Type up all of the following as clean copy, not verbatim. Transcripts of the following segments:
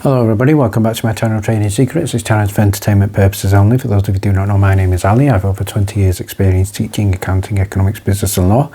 Hello everybody, welcome back to my channel Trading Secrets. This channel is for entertainment purposes only. For those of you who do not know, my name is Ali. I have over 20 years experience teaching accounting, economics, business and law.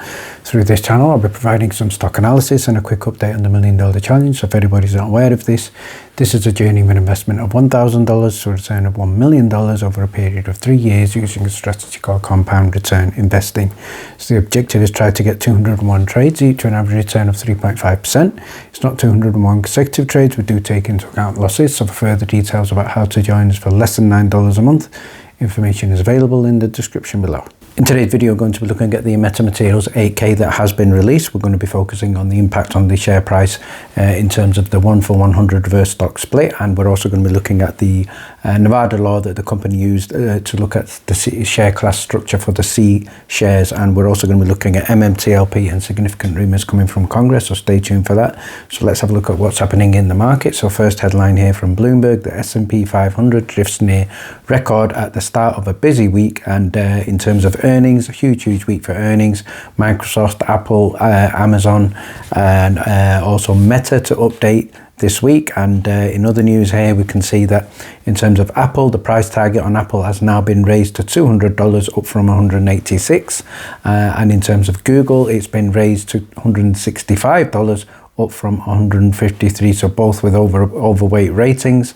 Through this channel I'll be providing some stock analysis and a quick update on the $1 Million Challenge. So if anybody's not aware of this is a journey of an investment of $1,000 to a return of $1 million over a period of 3 years using a strategy called compound return investing. So the objective is try to get 201 trades each to an average return of 3.5%. It's not 201 consecutive trades, we do take into account losses. So for further details about how to join us for less than $9 a month, information is available in the description below. In today's video, we're going to be looking at the Meta Materials 8K that has been released. We're going to be focusing on the impact on the share price in terms of the 1-for-100 reverse stock split, and we're also going to be looking at the Nevada law that the company used to look at the share class structure for the C shares, and we're also going to be looking at MMTLP and significant rumours coming from Congress, so stay tuned for that. So let's have a look at what's happening in the market. So first headline here from Bloomberg: the S&P 500 drifts near record at the start of a busy week, and in terms of earnings, a huge week for earnings. Microsoft, Apple, Amazon and also Meta to update this week. And in other news here, we can see that in terms of Apple, the price target on Apple has now been raised to $200 up from $186, and in terms of Google, it's been raised to $165 up from 153, so both with overweight ratings.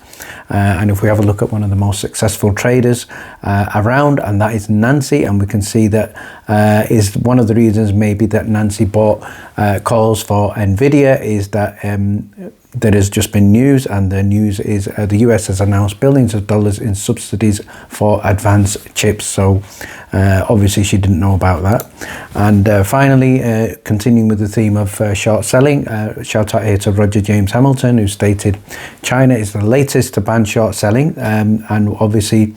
And if we have a look at one of the most successful traders around, and that is Nancy, and we can see that is one of the reasons maybe that Nancy bought calls for Nvidia is that there has just been news, and the news is the US has announced billions of dollars in subsidies for advanced chips. So obviously she didn't know about that. And finally, continuing with the theme of short selling, shout out here to Roger James Hamilton, who stated China is the latest to ban short selling, and obviously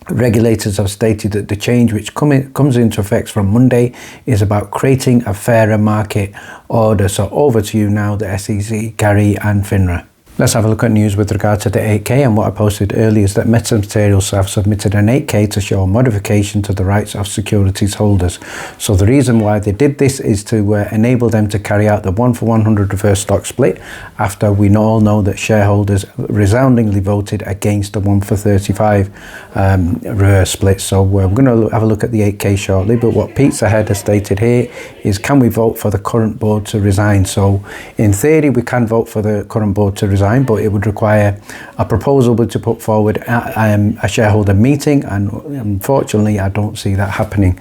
regulators have stated that the change which comes into effect from Monday is about creating a fairer market order. So over to you now, the SEC, Gary and FINRA. Let's have a look at news with regard to the 8K, and what I posted earlier is that Meta Materials have submitted an 8K to show a modification to the rights of securities holders. So the reason why they did this is to enable them to carry out the 1-for-100 reverse stock split, after we all know that shareholders resoundingly voted against the 1-for-35 reverse split. So we're going to have a look at the 8K shortly, but what Pete's ahead has stated here is, can we vote for the current board to resign? So in theory we can vote for the current board to resign, but it would require a proposal to put forward a shareholder meeting, and unfortunately I don't see that happening.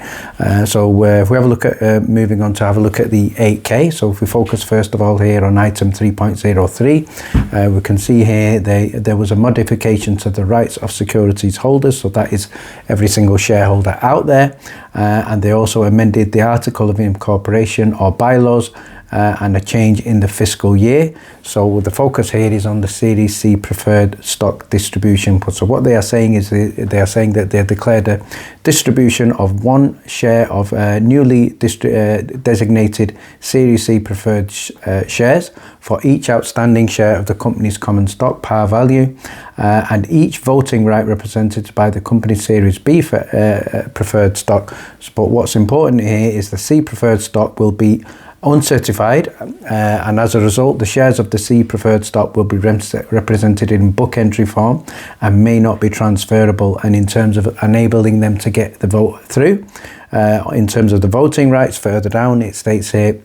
So if we have a look at moving on to have a look at the 8K, so if we focus first of all here on item 3.03, we can see here there was a modification to the rights of securities holders, so that is every single shareholder out there, and they also amended the article of incorporation or bylaws and a change in the fiscal year. So the focus here is on the Series C preferred stock distribution. So what they are saying is they are saying that they declared a distribution of 1 share of newly designated Series C preferred shares for each outstanding share of the company's common stock par value, and each voting right represented by the company's Series B preferred stock. But what's important here is the C preferred stock will be uncertified, and as a result the shares of the C preferred stock will be represented in book entry form and may not be transferable. And in terms of enabling them to get the vote through, in terms of the voting rights, further down it states here,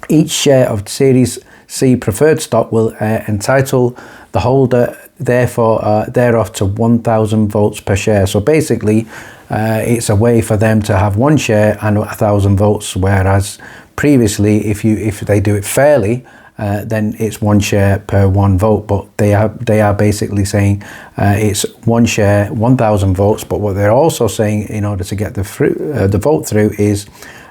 each share of Series C preferred stock will entitle the holder thereof to 1,000 votes per share. So basically it's a way for them to have 1 share and 1,000 votes, whereas previously if they do it fairly, then it's 1 share per 1 vote. But they are basically saying it's 1 share, 1,000 votes. But what they're also saying, in order to get the vote through, is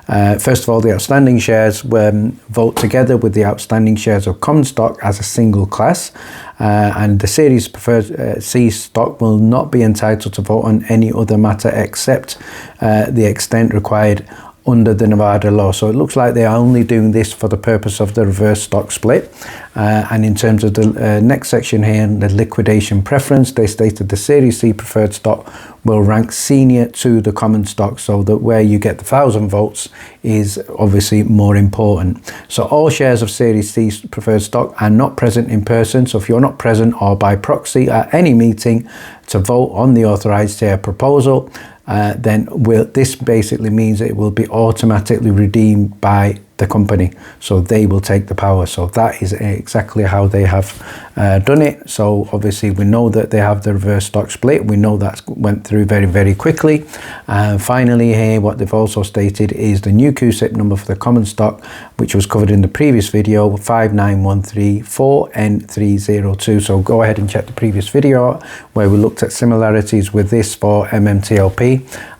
first of all, the outstanding shares vote together with the outstanding shares of common stock as a single class, and the Series preferred C stock will not be entitled to vote on any other matter except the extent required under the Nevada law. So it looks like they are only doing this for the purpose of the reverse stock split. And in terms of the next section here, the liquidation preference, they stated the Series C preferred stock will rank senior to the common stock, so that where you get the 1,000 votes is obviously more important. So all shares of Series C preferred stock are not present in person. So if you're not present or by proxy at any meeting to vote on the authorized share proposal, then this basically means it will be automatically redeemed by the company, so they will take the power. So that is exactly how they have done it. So obviously we know that they have the reverse stock split. We know that went through very, very quickly. Finally here, what they've also stated is the new QSIP number for the common stock, which was covered in the previous video, 59134N302. So go ahead and check the previous video where we looked at similarities with this for MMTLP.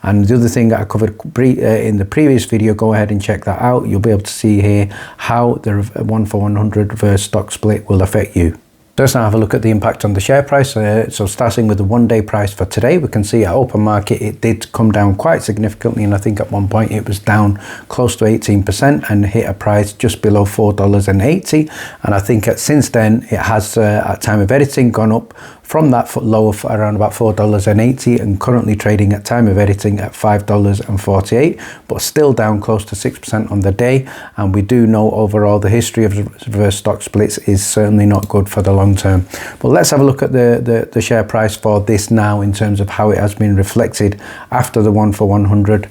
And the other thing that I covered in the previous video, go ahead and check that out. You'll be able to see here how the 1-for-100 reverse stock split will affect you. Let's now have a look at the impact on the share price. So starting with the one-day price for today, we can see at open market it did come down quite significantly, and I think at one point it was down close to 18% and hit a price just below $4.80. And I think since then it has at time of editing gone up from that low of around about $4.80 and currently trading at time of editing at $5.48, but still down close to 6% on the day. And we do know overall the history of reverse stock splits is certainly not good for the long term. But let's have a look at the share price for this now in terms of how it has been reflected after the 1-for-100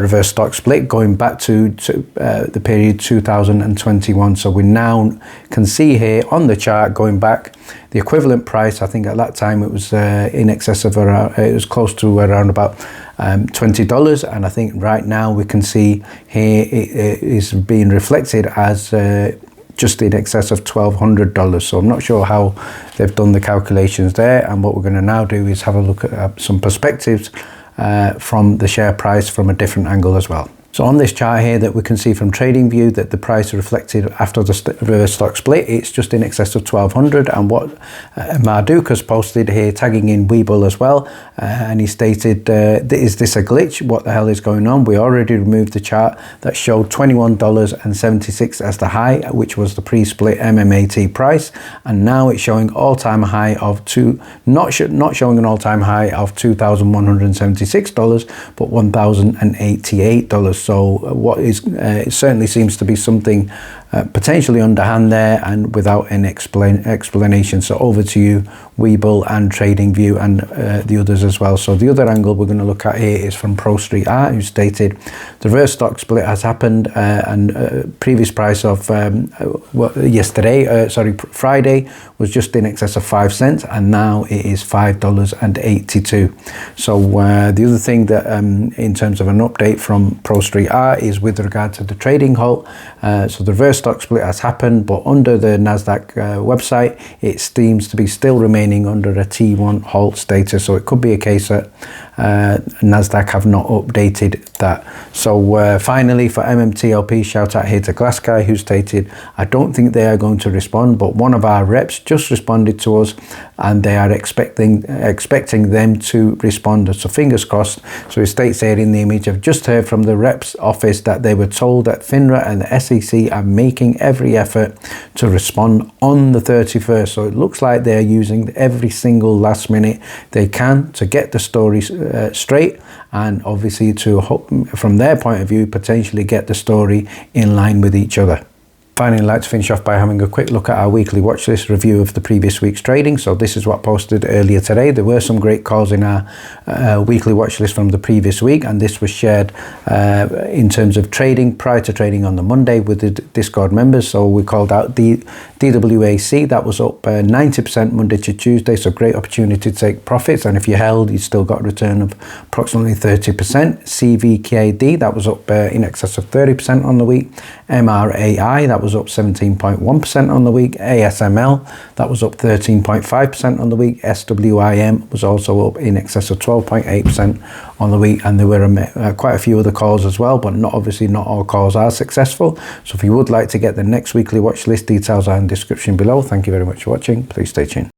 reverse stock split, going back to the period 2021. So we now can see here on the chart going back the equivalent price. I think at that time it was in excess of around, it was close to around about $20, and I think right now we can see here it is being reflected as just in excess of $1,200. So I'm not sure how they've done the calculations there, and what we're going to now do is have a look at some perspectives from the share price from a different angle as well. So on this chart here that we can see from TradingView that the price reflected after the reverse stock split, it's just in excess of 1,200. And what Marduk has posted here, tagging in Webull as well, and he stated, is this a glitch? What the hell is going on? We already removed the chart that showed $21.76 as the high, which was the pre-split MMAT price, and now it's showing all-time high of not showing an all-time high of $2,176, but $1,088. So what is it certainly seems to be something potentially underhand there and without an explanation. So over to you, Webull and TradingView and the others as well. So the other angle we're going to look at here is from Pro Street Art, who stated the reverse stock split has happened and previous price of Friday was just in excess of 5 cents, and now it is $5.82. So the other thing that in terms of an update from Pro Street Art is with regard to the trading halt. So the reverse stock split has happened, but under the NASDAQ website it seems to be still remaining under a T1 halt status. So it could be a case that NASDAQ have not updated that. So finally for MMTLP, shout out here to Glass Guy, who stated, I don't think they are going to respond, but one of our reps just responded to us and they are expecting them to respond, so fingers crossed. So it states here in the image, I've just heard from the reps office that they were told that FINRA and the SEC are making every effort to respond on the 31st. So it looks like they're using every single last minute they can to get the story straight, and obviously to hope, from their point of view, potentially get the story in line with each other. Finally, I'd like to finish off by having a quick look at our weekly watch list review of the previous week's trading. So this is what posted earlier today. There were some great calls in our weekly watch list from the previous week, and this was shared in terms of trading prior to trading on the Monday with the Discord members. So we called out the DWAC, that was up 90% Monday to Tuesday, so great opportunity to take profits, and if you held, you still got a return of approximately 30%. CVKD, that was up in excess of 30% on the week. MRAI, that was up 17.1% on the week. ASML, that was up 13.5% on the week. SWIM was also up in excess of 12.8% on the week, and there were quite a few other calls as well, but obviously not all calls are successful. So if you would like to get the next weekly watch list, details are in the description below. Thank you very much for watching. Please stay tuned.